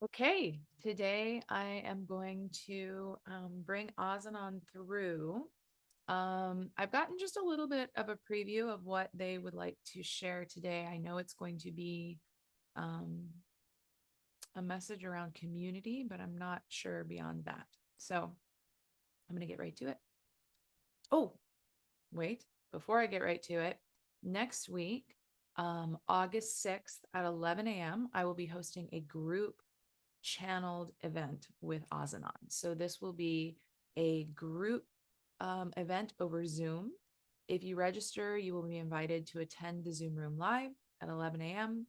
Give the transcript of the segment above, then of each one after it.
Okay, today I am going to bring Ozenan through. I've gotten just a little bit of a preview of what they would like to share today. I know it's going to be um, a message around community, but I'm not sure beyond that. So I'm going to get right to it. Oh, wait, before I get right to it, next week, August 6th at 11 a.m., I will be hosting a group channeled event with Ozenan. So this will be a group event over Zoom. If you register, you will be invited to attend the Zoom room live at 11 a.m.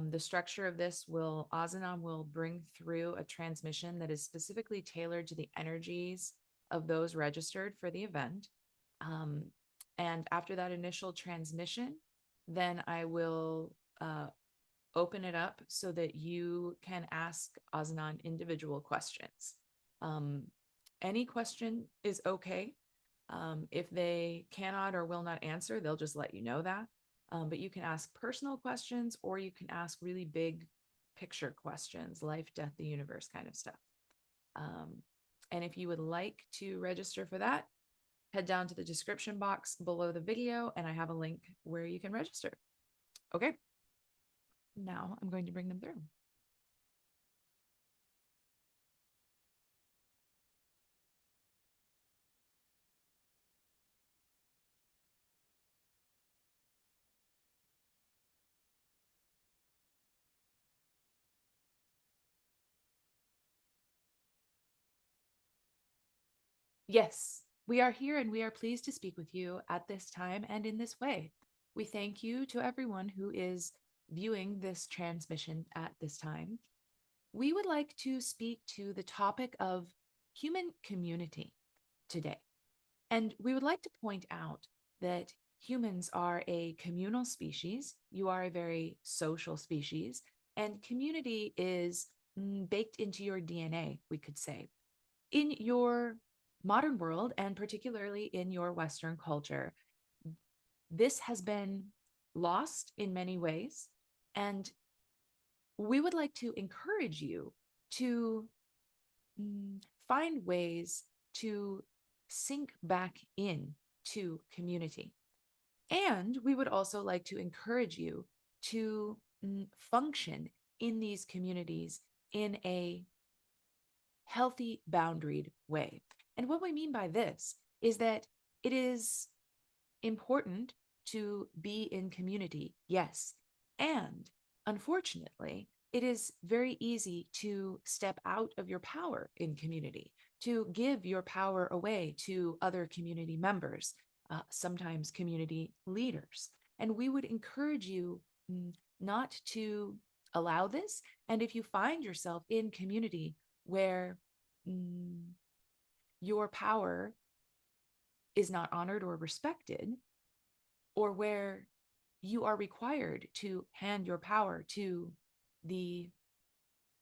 The structure of this will, Ozenan will bring through a transmission that is specifically tailored to the energies of those registered for the event. Um, and after that initial transmission, then I will open it up so that you can ask Ozenan individual questions. Um, any question is okay. If they cannot or will not answer, they'll just let you know that. But you can ask personal questions or you can ask really big picture questions, life, death, the universe kind of stuff. Um, and if you would like to register for that, head down to the description box below the video and I have a link where you can register. Okay, now I'm going to bring them through. Yes, we are here and we are pleased to speak with you at this time and in this way. We thank you to everyone who is viewing this transmission at this time. We would like to speak to the topic of human community today. And we would like to point out that humans are a communal species. You are a very social species, and community is baked into your DNA, we could say. In your modern world, and particularly in your Western culture, this has been lost in many ways. And we would like to encourage you to find ways to sink back in to community. And we would also like to encourage you to function in these communities in a healthy, boundaried way. And what we mean by this is that it is important to be in community, yes. And unfortunately, it is very easy to step out of your power in community, to give your power away to other community members, sometimes community leaders. And we would encourage you not to allow this. And if you find yourself in community where mm, your power is not honored or respected, or where you are required to hand your power to the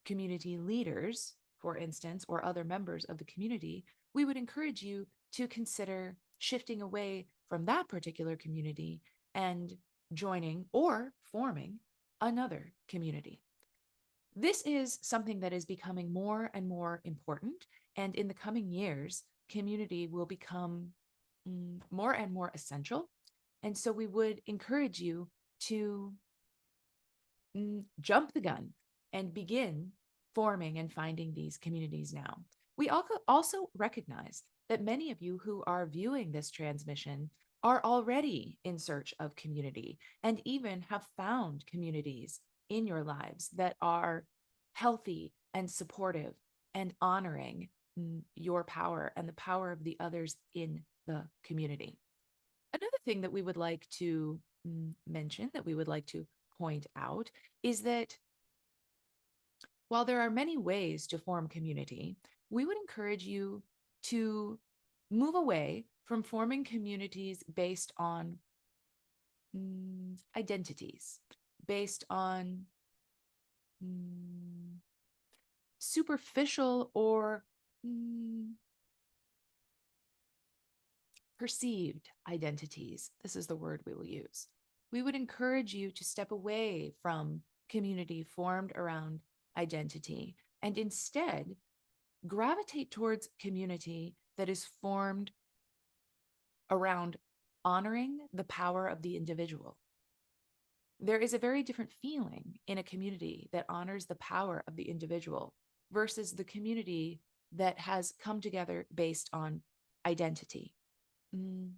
community leaders, for instance, or other members of the community, we would encourage you to consider shifting away from that particular community and joining or forming another community. This is something that is becoming more and more important. And in the coming years, community will become more and more essential. And so we would encourage you to jump the gun and begin forming and finding these communities now. We also recognize that many of you who are viewing this transmission are already in search of community and even have found communities in your lives that are healthy and supportive and honoring your power and the power of the others in the community. Another thing that we would like to mention, that we would like to point out, is that while there are many ways to form community, we would encourage you to move away from forming communities based on identities, based on mm, superficial or perceived identities. This is the word we will use. We would encourage you to step away from community formed around identity and instead gravitate towards community that is formed around honoring the power of the individual. There is a very different feeling in a community that honors the power of the individual versus the community that has come together based on identity. Mm.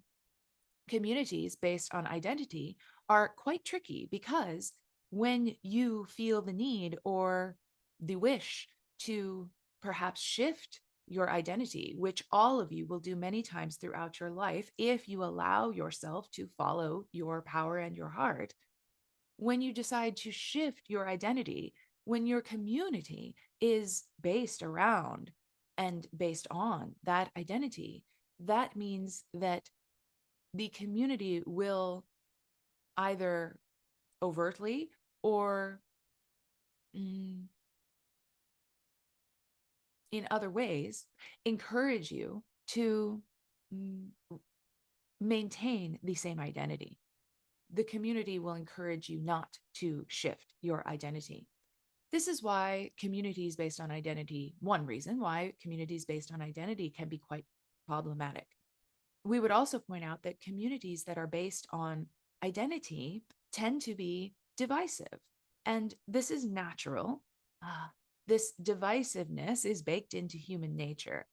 Communities based on identity are quite tricky because when you feel the need or the wish to perhaps shift your identity, which all of you will do many times throughout your life if you allow yourself to follow your power and your heart, when you decide to shift your identity, when your community is based around and based on that identity, that means that the community will either overtly or in other ways encourage you to mm, maintain the same identity. The community will encourage you not to shift your identity. This is why communities based on identity, one reason why communities based on identity can be quite problematic. We would also point out that communities that are based on identity tend to be divisive. And this is natural. This divisiveness is baked into human nature.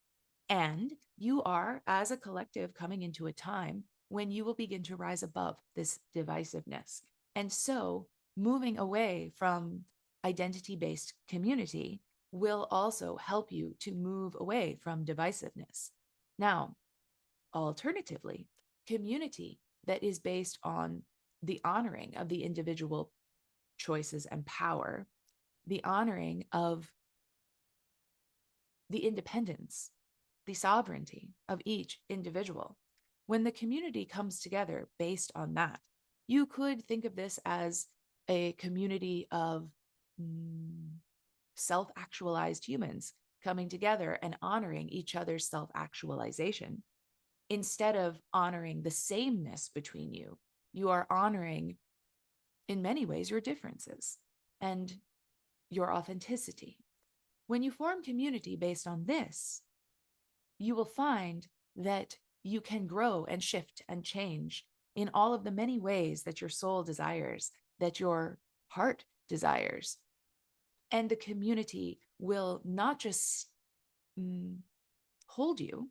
And you are, as a collective, coming into a time when you will begin to rise above this divisiveness. And so, moving away from identity based community will also help you to move away from divisiveness. Now, alternatively, community that is based on the honoring of the individual choices and power, the honoring of the independence, the sovereignty of each individual. When the community comes together based on that, you could think of this as a community of self actualized humans coming together and honoring each other's self actualization. Instead of honoring the sameness between you, you are honoring, in many ways, your differences and your authenticity. When you form community based on this, you will find that you can grow and shift and change in all of the many ways that your soul desires, that your heart desires. And the community will not just hold you,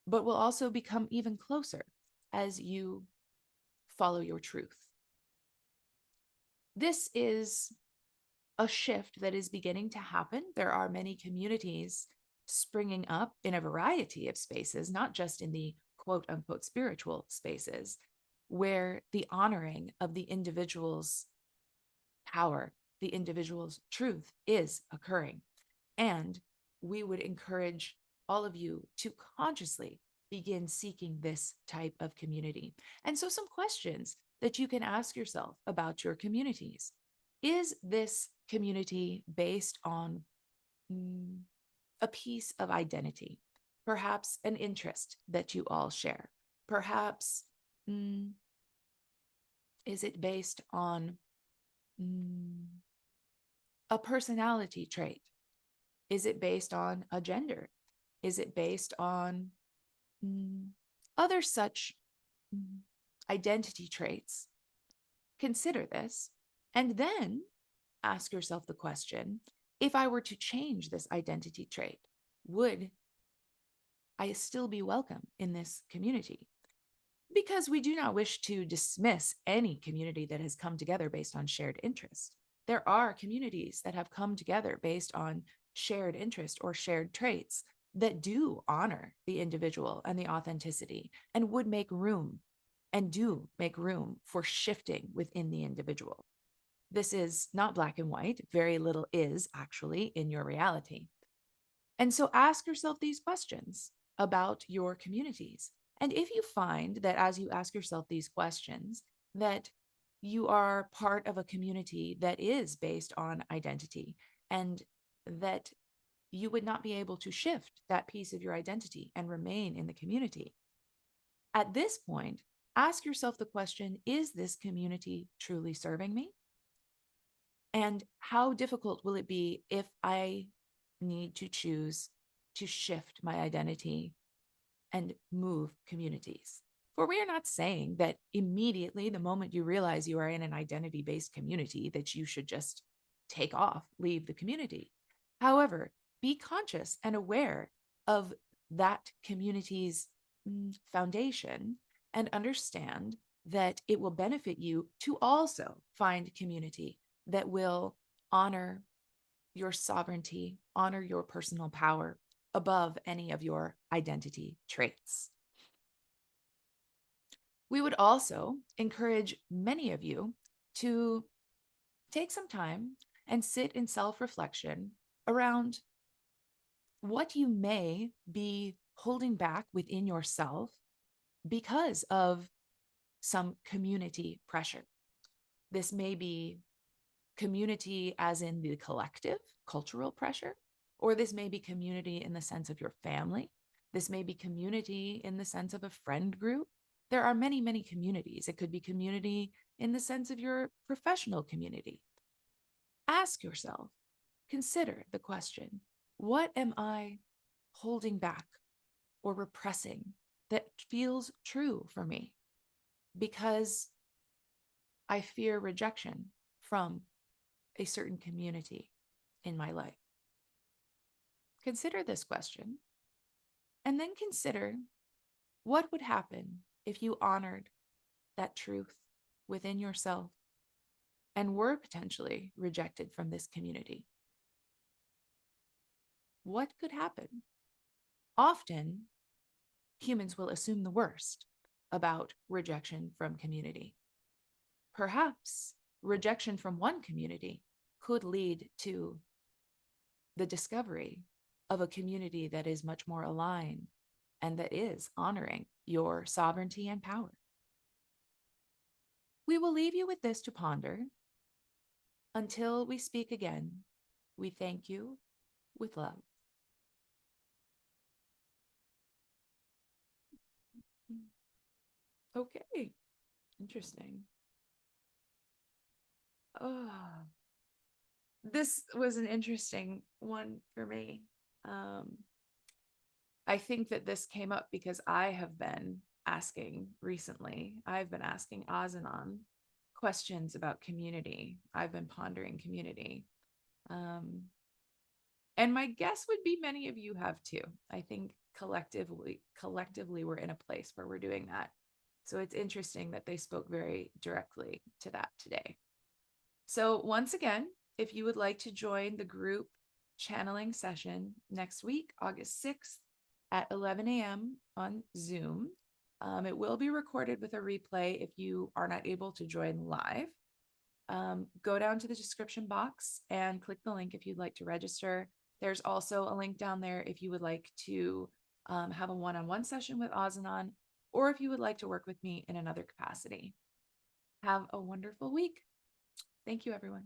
but will also become even closer as you follow your truth. This is a shift that is beginning to happen. There are many communities springing up in a variety of spaces, not just in the quote unquote spiritual spaces, where the honoring of the individual's power, the individual's truth is occurring. And we would encourage all of you to consciously begin seeking this type of community. And so, some questions that you can ask yourself about your communities. Is this community based on a piece of identity, perhaps an interest that you all share? Perhaps is it based on a personality trait? Is it based on a gender? Is it based on other such identity traits? Consider this and then ask yourself the question, if I were to change this identity trait, would I still be welcome in this community? Because we do not wish to dismiss any community that has come together based on shared interest. There are communities that have come together based on shared interest or shared traits that do honor the individual and the authenticity and would make room and do make room for shifting within the individual. This is not black and white. Very little is actually in your reality. And so ask yourself these questions about your communities. And if you find that as you ask yourself these questions, that you are part of a community that is based on identity and that you would not be able to shift that piece of your identity and remain in the community, at this point, ask yourself the question, is this community truly serving me? And how difficult will it be if I need to choose to shift my identity and move communities? For we are not saying that immediately, the moment you realize you are in an identity based community, that you should just take off, leave the community. However, be conscious and aware of that community's foundation and understand that it will benefit you to also find community that will honor your sovereignty, honor your personal power above any of your identity traits. We would also encourage many of you to take some time and sit in self reflection around what you may be holding back within yourself because of some community pressure. This may be community as in the collective cultural pressure, or this may be community in the sense of your family. This may be community in the sense of a friend group. There are many, many communities. It could be community in the sense of your professional community. Ask yourself, consider the question, what am I holding back or repressing that feels true for me? Because I fear rejection from a certain community in my life. Consider this question and then consider what would happen if you honored that truth within yourself and were potentially rejected from this community. What could happen? Often, humans will assume the worst about rejection from community. Perhaps rejection from one community could lead to the discovery of a community that is much more aligned and that is honoring your sovereignty and power. We will leave you with this to ponder. Until we speak again, we thank you with love. Okay, interesting. Oh, this was an interesting one for me. Um, I think that this came up because I have been asking recently, I've been asking Ozenan questions about community. I've been pondering community. Um, and my guess would be many of you have too. I think collectively we're in a place where we're doing that. So it's interesting that they spoke very directly to that today. So once again, if you would like to join the group channeling session next week, August 6th at 11 a.m. on Zoom, it will be recorded with a replay if you are not able to join live. Go down to the description box and click the link if you'd like to register. There's also a link down there if you would like to have a one-on-one session with Ozenan, or if you would like to work with me in another capacity. Have a wonderful week. Thank you, everyone.